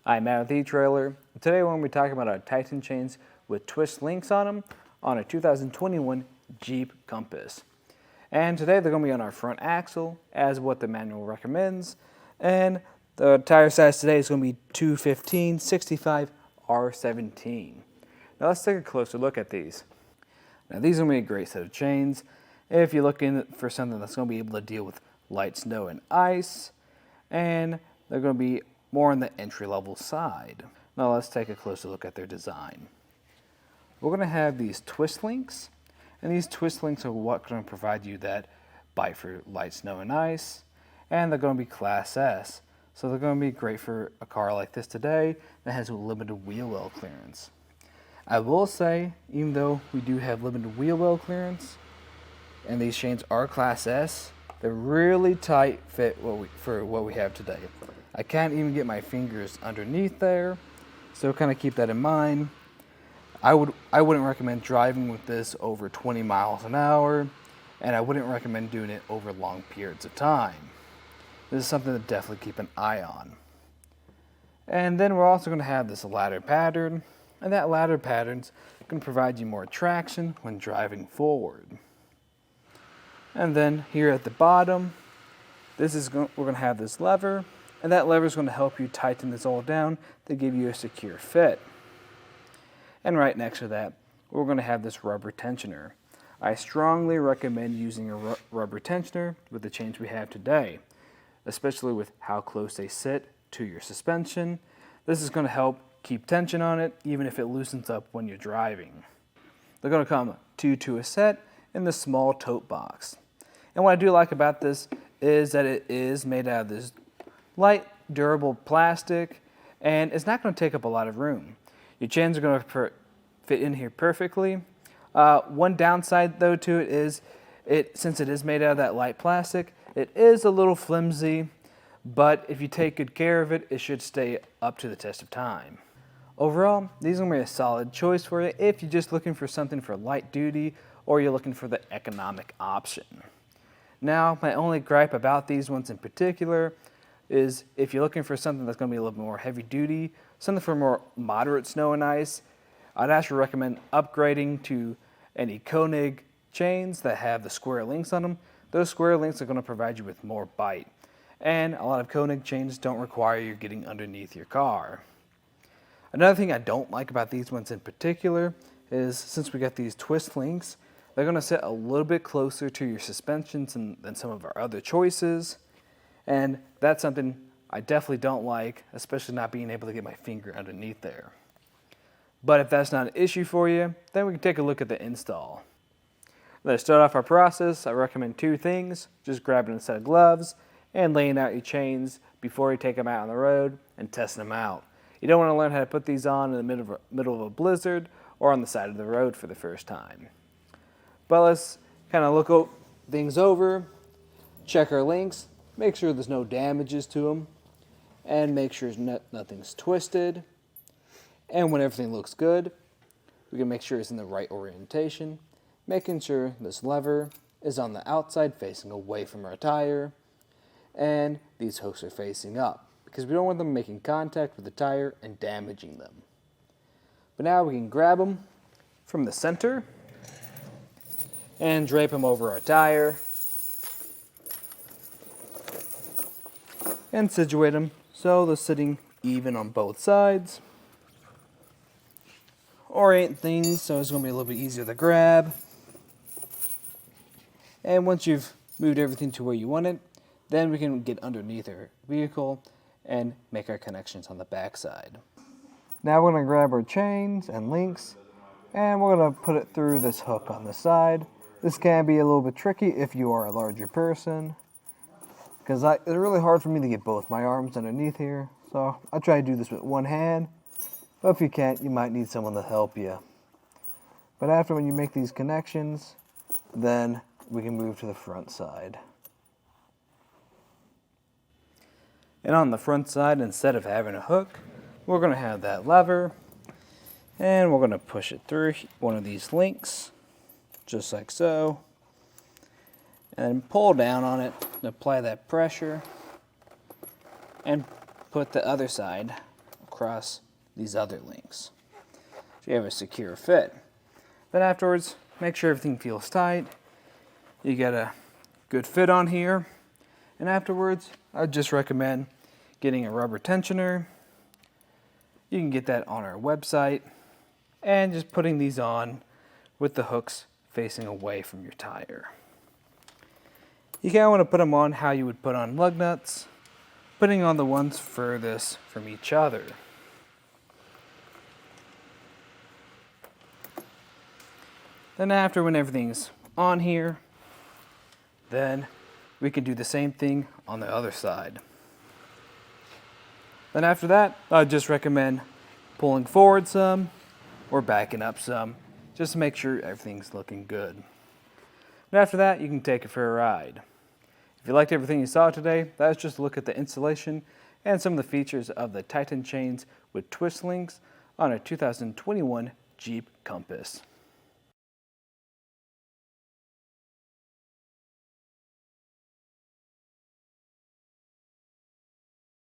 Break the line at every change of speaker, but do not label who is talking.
I'm Matt with etrailer. Today we're going to be talking about our Tyson chains with twist links on them on a 2021 Jeep Compass. And today they're going to be on our front axle as what the manual recommends. And the tire size today is going to be 215/65 R17. Now let's take a closer look at these. Now these are going to be a great set of chains if you're looking for something that's going to be able to deal with light snow and ice. And they're going to be more on the entry-level side. Now let's take a closer look at their design. We're going to have these twist links, and these twist links are what's going to provide you that bite for light snow and ice, and they're going to be Class S. So they're going to be great for a car like this today that has a limited wheel well clearance. I will say, even though we do have limited wheel well clearance, and these chains are Class S, they're really tight fit for what we have today. I can't even get my fingers underneath there, so kind of keep that in mind. I wouldn't recommend driving with this over 20 miles an hour, and I wouldn't recommend doing it over long periods of time. This is something to definitely keep an eye on. And then we're also going to have this ladder pattern, and that ladder pattern's going to provide you more traction when driving forward. And then here at the bottom, we're going to have this lever, and that lever is going to help you tighten this all down to give you a secure fit. And right next to that, we're going to have this rubber tensioner. I strongly recommend using a rubber tensioner with the chains we have today, especially with how close they sit to your suspension. This is going to help keep tension on it, even if it loosens up when you're driving. They're going to come two to a set in the small tote box. And what I do like about this is that it is made out of this light, durable plastic, and it's not going to take up a lot of room. Your chains are going to fit in here perfectly. One downside, though, to it is, since it is made out of that light plastic, it is a little flimsy, but if you take good care of it, it should stay up to the test of time. Overall, these are going to be a solid choice for you if you're just looking for something for light duty or you're looking for the economic option. Now, my only gripe about these ones in particular is if you're looking for something that's going to be a little bit more heavy duty, something for more moderate snow and ice, I'd actually recommend upgrading to any Koenig chains that have the square links on them. Those square links are going to provide you with more bite. And a lot of Koenig chains don't require you getting underneath your car. Another thing I don't like about these ones in particular is since we got these twist links, they're going to sit a little bit closer to your suspensions than some of our other choices. And that's something I definitely don't like, especially not being able to get my finger underneath there. But if that's not an issue for you, then we can take a look at the install. Let's start off our process. I recommend two things: just grabbing a set of gloves and laying out your chains before you take them out on the road and testing them out. You don't want to learn how to put these on in the middle of a blizzard or on the side of the road for the first time. But let's kind of look things over, check our links, make sure there's no damages to them, and make sure nothing's twisted. And when everything looks good, we can make sure it's in the right orientation, making sure this lever is on the outside facing away from our tire, and these hooks are facing up, because we don't want them making contact with the tire and damaging them. But now we can grab them from the center and drape them over our tire and situate them so they're sitting even on both sides. Orient things so it's going to be a little bit easier to grab. And once you've moved everything to where you want it, then we can get underneath our vehicle and make our connections on the back side. Now we're going to grab our chains and links, and we're going to put it through this hook on the side. This can be a little bit tricky if you are a larger person, because it's really hard for me to get both my arms underneath here. So I try to do this with one hand, but if you can't, you might need someone to help you. But after when you make these connections, then we can move to the front side. And on the front side, instead of having a hook, we're going to have that lever, and we're going to push it through one of these links, just like so, and pull down on it and apply that pressure, and put the other side across these other links. So you have a secure fit. Then afterwards, make sure everything feels tight. You get a good fit on here. And afterwards, I'd just recommend getting a rubber tensioner. You can get that on our website. And just putting these on with the hooks facing away from your tire. You kind of want to put them on how you would put on lug nuts, putting on the ones furthest from each other. Then after, when everything's on here, then we can do the same thing on the other side. Then after that, I just recommend pulling forward some or backing up some, just to make sure everything's looking good. And after that, you can take it for a ride. If you liked everything you saw today, that's just a look at the installation and some of the features of the Tyson chains with twist links on a 2021 Jeep Compass.